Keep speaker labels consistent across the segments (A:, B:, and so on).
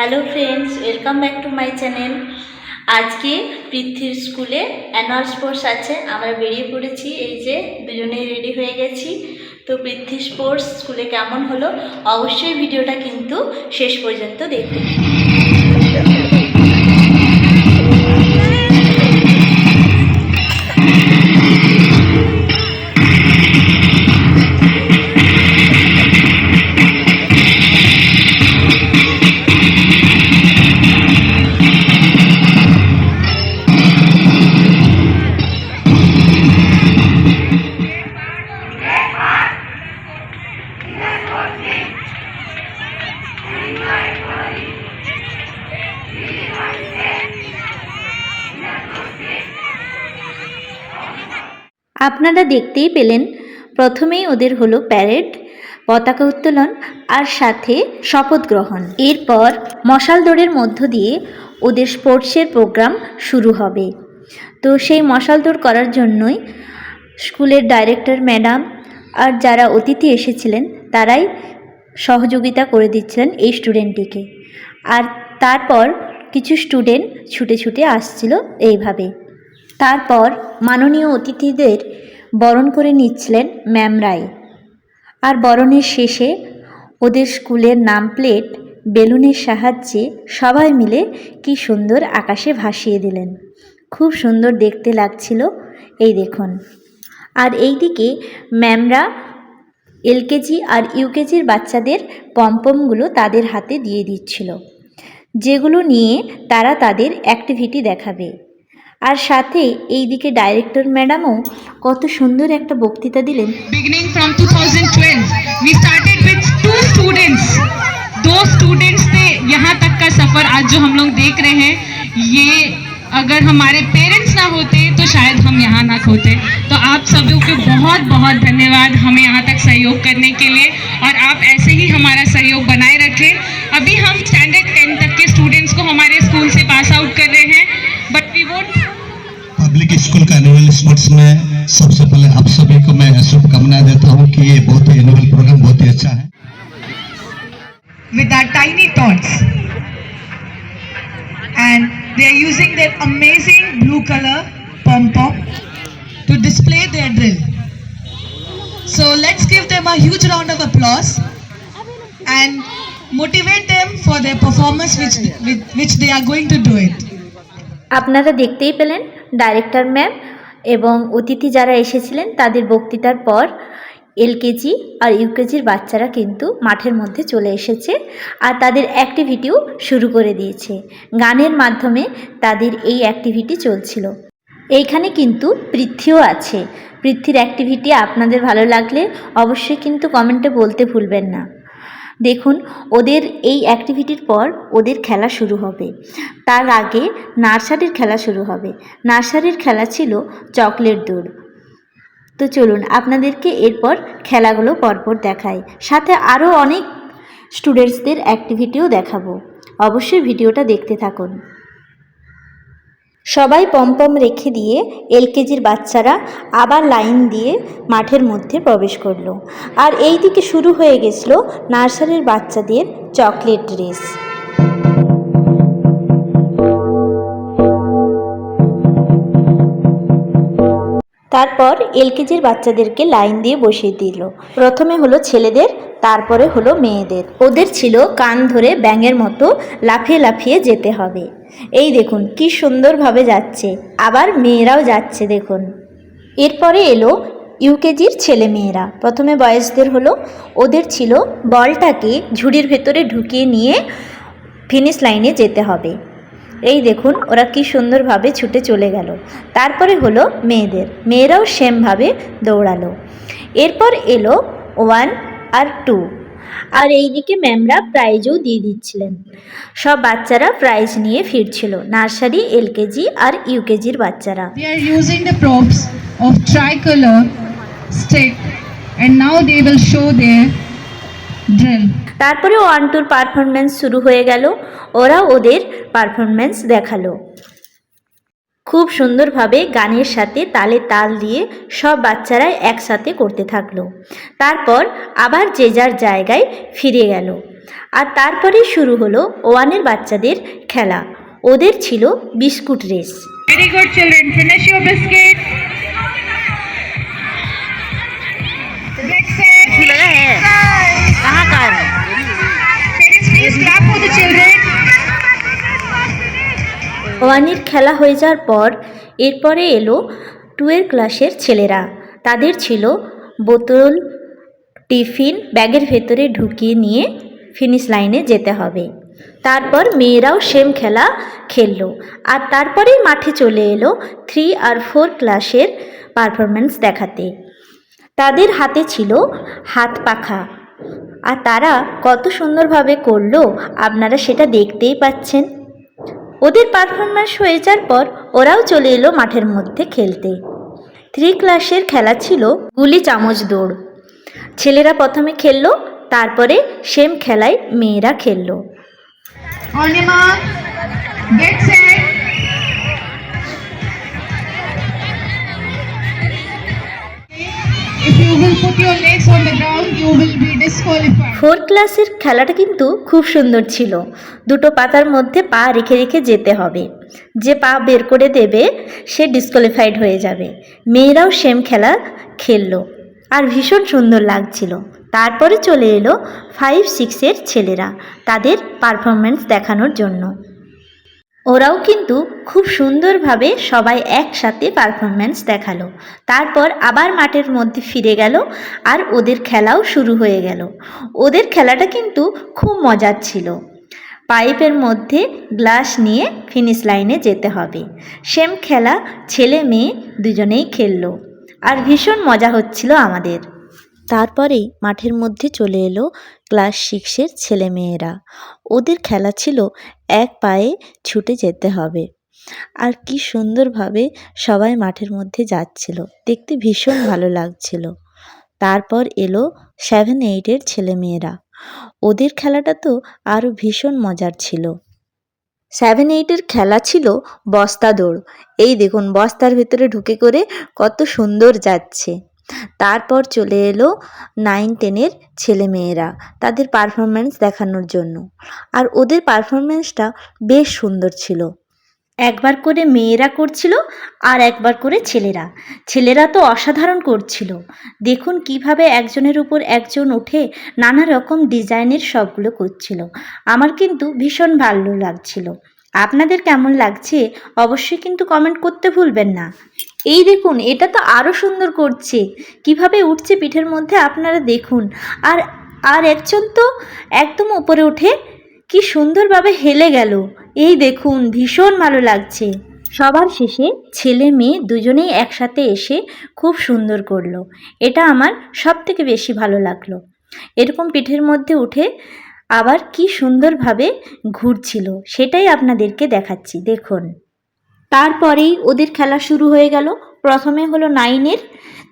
A: Hello friends, welcome back to my channel. আজকে পৃথ্বীর স্কুলে annual sports আছে, আমরা বেরিয়ে পড়েছি। এই যে দুজনেই রেডি হয়ে গেছি। তো পৃথ্বী স্পোর্টস স্কুলে কেমন হলো অবশ্যই ভিডিওটা কিন্তু শেষ পর্যন্ত দেখুন। আপনারা দেখতেই পেলেন, প্রথমেই ওদের হলো প্যারেড, পতাকা উত্তোলন আর সাথে শপথ গ্রহণ। এরপর মশাল দৌড়ের মধ্য দিয়ে ওদের স্পোর্টসের প্রোগ্রাম শুরু হবে। তো সেই মশাল দৌড় করার জন্যই স্কুলের ডাইরেক্টর ম্যাডাম আর যারা অতিথি এসেছিলেন তারাই সহযোগিতা করে দিচ্ছিলেন এই স্টুডেন্টটিকে। আর তারপর কিছু স্টুডেন্ট ছুটে ছুটে আসছিল এইভাবে। তারপর মাননীয় অতিথিদের বরণ করে নিচ্ছিলেন ম্যাম রায়। আর বরণের শেষে ওদের স্কুলের নাম প্লেট বেলুনের সাহায্যে সবাই মিলে কি সুন্দর আকাশে ভাসিয়ে দিলেন। খুব সুন্দর দেখতে লাগছিল, এই দেখুন। আর এইদিকে ম্যামরা এলকেজি আর ইউকেজির বাচ্চাদের পমপমগুলো তাদের হাতে দিয়ে দিচ্ছিল, যেগুলো নিয়ে তারা তাদের অ্যাক্টিভিটি দেখাবে। আর সাথে এইদিকে ডাইরেক্টর ম্যাডামও কত সুন্দর একটা বক্তৃতা দিলেন।
B: Beginning from 2012, we started with 2 students. 2 students से यहाँ तक का सफर आज जो हम लोग देख रहे हैं, ये अगर हमारे पेरेंट्स ना होते तो शायद हम यहाँ ना होते। तो आप सभी को बहुत बहुत धन्यवाद हमें यहाँ तक सहयोग करने के लिए, और आप ऐसे ही हमारा सहयोग बनाए रखें। अभी हम स्टैंडर्ड 10 तक के स्टूडेंट्स को हमारे स्कूल से पास आउट कर रहे हैं, but we won't
C: public school का एनुअल स्पोर्ट्स में सबसे पहले आप सभी को मैं शुभकामनाएं देता हूं कि ये बहुत ही एनुअल प्रोग्राम बहुत ही अच्छा है।
D: With our tiny tots, and they are using their amazing blue color pom pom to display their drill. So let's give them a huge round of applause and motivate them for their performance which they are going to do it.
A: আপনারা দেখতেই পেলেন director ma'am এবং অতিথি যারা এসেছিলেন তাদের বক্তৃতার পর এলকেজি আর ইউকেজির বাচ্চারা কিন্তু মাঠের মধ্যে চলে এসেছে আর তাদের অ্যাক্টিভিটিও শুরু করে দিয়েছে। গানের মাধ্যমে তাদের এই অ্যাক্টিভিটি চলছিল। এইখানে কিন্তু পৃথ্বীও আছে। পৃথ্বীর অ্যাক্টিভিটি আপনাদের ভালো লাগলে অবশ্যই কিন্তু কমেন্টে বলতে ভুলবেন না। দেখুন, ওদের এই অ্যাক্টিভিটির পর ওদের খেলা শুরু হবে। তার আগে নার্সারির খেলা শুরু হবে। নার্সারির খেলা ছিল চকলেট দৌড়। তো চলুন আপনাদেরকে এরপর খেলাগুলো পরপর দেখাই, সাথে আরও অনেক স্টুডেন্টসদের অ্যাক্টিভিটিও দেখাবো। অবশ্যই ভিডিওটা দেখতে থাকুন। সবাই পমপম রেখে দিয়ে এলকেজির বাচ্চারা আবার লাইন দিয়ে মাঠের মধ্যে প্রবেশ করলো। আর এই দিকে শুরু হয়ে গেছিলো নার্সারির বাচ্চাদের চকলেট রেস। তারপর এলকেজির বাচ্চাদেরকে লাইন দিয়ে বসিয়ে দিল। প্রথমে হলো ছেলেদের, তারপরে হলো মেয়েদের। ওদের ছিল কান ধরে ব্যাঙের মতো লাফিয়ে লাফিয়ে যেতে হবে। এই দেখুন কি সুন্দরভাবে যাচ্ছে, আবার মেয়েরাও যাচ্ছে দেখুন। এরপরে এলো ইউকেজির ছেলে মেয়েরা। প্রথমে বয়েজদের হলো, ওদের ছিল বলটাকে ঝুড়ির ভেতরে ঢুকিয়ে নিয়ে ফিনিশ লাইনে যেতে হবে। এই দেখুন ওরা কি সুন্দরভাবে ছুটে চলে গেল। তারপরে হলো মেয়েদের, মেয়েরাও সেমভাবে দৌড়ালো। এরপর এলো 1 আর 2, আর এইদিকে ম্যামরা প্রাইজও দিয়ে দিচ্ছিলেন। সব বাচ্চারা প্রাইজ নিয়ে ফিরছিল, নার্সারি, এলকেজি আর ইউকেজির বাচ্চারা।
B: they are using the props of tricolor stick, and now they will show their drill.
A: তারপরে 1-2 পারফরমেন্স শুরু হয়ে গেল। ওরা ওদের পারফরমেন্স দেখালো। খুব সুন্দরভাবে গানের সাথে তালে তাল দিয়ে সব বাচ্চারাই একসাথে করতে থাকলো। তারপর আবার যে যার জায়গায় ফিরে গেল। আর তারপরেই শুরু হলো ওয়ানের বাচ্চাদের খেলা। ওদের ছিল biscuit race.
B: Very good children, finish your biscuit. Get set. Parents, please clap for the children.
A: ওয়ানের খেলা হয়ে যাওয়ার পর এরপরে এলো 2 ক্লাসের ছেলেরা। তাদের ছিল বোতল, টিফিন ব্যাগের ভেতরে ঢুকিয়ে নিয়ে ফিনিশ লাইনে যেতে হবে। তারপর মেয়েরাও সেম খেলা খেললো। আর তারপরেই মাঠে চলে এলো 3 আর 4 ক্লাসের পারফরমেন্স দেখাতে। তাদের হাতে ছিল হাত পাখা, আর তারা কত সুন্দরভাবে করলো আপনারা সেটা দেখতেই পাচ্ছেন। ওদের পারফরমেন্স হয়ে যাওয়ার পর ওরাও চলে এলো মাঠের মধ্যে খেলতে। 3 ক্লাসের খেলা ছিল গুলি চামচ দৌড়। ছেলেরা প্রথমে খেললো, তারপরে সেম খেলায় মেয়েরা খেললো।
B: On your mark, get set. If you will put your legs on the ground, you will be disqualified.
A: 4 ক্লাসের খেলাটা কিন্তু খুব সুন্দর ছিল। দুটো পাতার মধ্যে পা রেখে রেখে যেতে হবে। যে পা বের করে দেবে সে ডিসকোয়ালিফাইড হয়ে যাবে। মেয়েরাও সেম খেলা খেললো আর ভীষণ সুন্দর লাগছিল। তারপরে চলে এলো 5-6-এর ছেলেরা তাদের পারফরমেন্স দেখানোর জন্য। ওরাও কিন্তু খুব সুন্দরভাবে সবাই একসাথে পারফরমেন্স দেখালো। তারপর আবার মাঠের মধ্যে ফিরে গেল আর ওদের খেলাও শুরু হয়ে গেল। ওদের খেলাটা কিন্তু খুব মজার ছিল। পাইপের মধ্যে গ্লাস নিয়ে ফিনিশ লাইনে যেতে হবে। সেম খেলা ছেলে মেয়ে দুজনেই খেললো আর ভীষণ মজা হচ্ছিল আমাদের। তারপরেই মাঠের মধ্যে চলে এলো ক্লাস 6-এর ছেলেমেয়েরা। ওদের খেলা ছিল এক পায়ে ছুটে যেতে হবে। আর কি সুন্দরভাবে সবাই মাঠের মধ্যে যাচ্ছিল, দেখতে ভীষণ ভালো লাগছিল। তারপর এলো 7-8-এর ছেলেমেয়েরা। ওদের খেলাটা তো আরও ভীষণ মজার ছিল। 7-8-এর খেলা ছিল বস্তা দৌড়। এই দেখুন বস্তার ভেতরে ঢুকে করে কত সুন্দর যাচ্ছে। তারপর চলে এলো 9-10-এর ছেলেমেয়েরা তাদের পারফরমেন্স দেখানোর জন্য। আর ওদের পারফরমেন্সটা বেশ সুন্দর ছিল। একবার করে মেয়েরা করছিল আর একবার করে ছেলেরা। ছেলেরা তো অসাধারণ করছিল। দেখুন কিভাবে একজনের উপর একজন উঠে নানা রকম ডিজাইনের সবগুলো করছিল। আমার কিন্তু ভীষণ ভালো লাগছিল। আপনাদের কেমন লাগছে অবশ্যই কিন্তু কমেন্ট করতে ভুলবেন না। এই দেখুন এটা তো আরও সুন্দর করছে, কিভাবে উঠছে পিঠের মধ্যে আপনারা দেখুন। আর একজন তো একদম উপরে উঠে কি সুন্দরভাবে হেলে গেল। এই দেখুন ভীষণ ভালো লাগছে। সবার শেষে ছেলে মেয়ে দুজনেই একসাথে এসে খুব সুন্দর করলো। এটা আমার সবথেকে বেশি ভালো লাগলো। এরকম পিঠের মধ্যে উঠে আবার কি সুন্দরভাবে ঘুরছিল সেটাই আপনাদেরকে দেখাচ্ছি দেখুন। তারপরেই ওদের খেলা শুরু হয়ে গেল। প্রথমে হলো 9-এর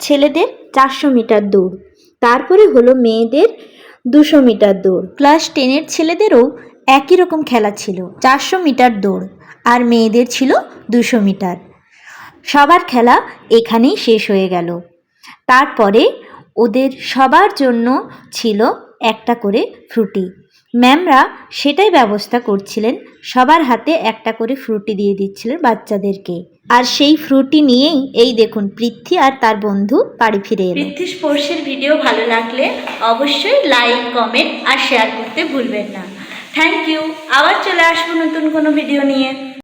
A: ছেলেদের 400 মিটার দৌড়, তারপরে হলো মেয়েদের 200 মিটার দৌড়। ক্লাস 10-এর ছেলেদেরও একই রকম খেলা ছিল, 400 মিটার দৌড়, আর মেয়েদের ছিল 200 মিটার। সবার খেলা এখানেই শেষ হয়ে গেল। তারপরে ওদের সবার জন্য ছিল একটা করে ফ্রুটি। ম্যামরা সেটাই ব্যবস্থা করছিলেন, সবার হাতে একটা করে ফ্রুটি দিয়ে দিচ্ছিলেন বাচ্চাদেরকে। আর সেই ফ্রুটি নিয়েই এই দেখুন পৃথ্বী আর তার বন্ধু বাড়ি ফিরে এলো। পৃথ্বী স্পোর্টসের ভিডিও ভালো লাগলে অবশ্যই লাইক, কমেন্ট আর শেয়ার করতে ভুলবেন না। Thank you. আবার চলে আসবো নতুন কোনো ভিডিও নিয়ে।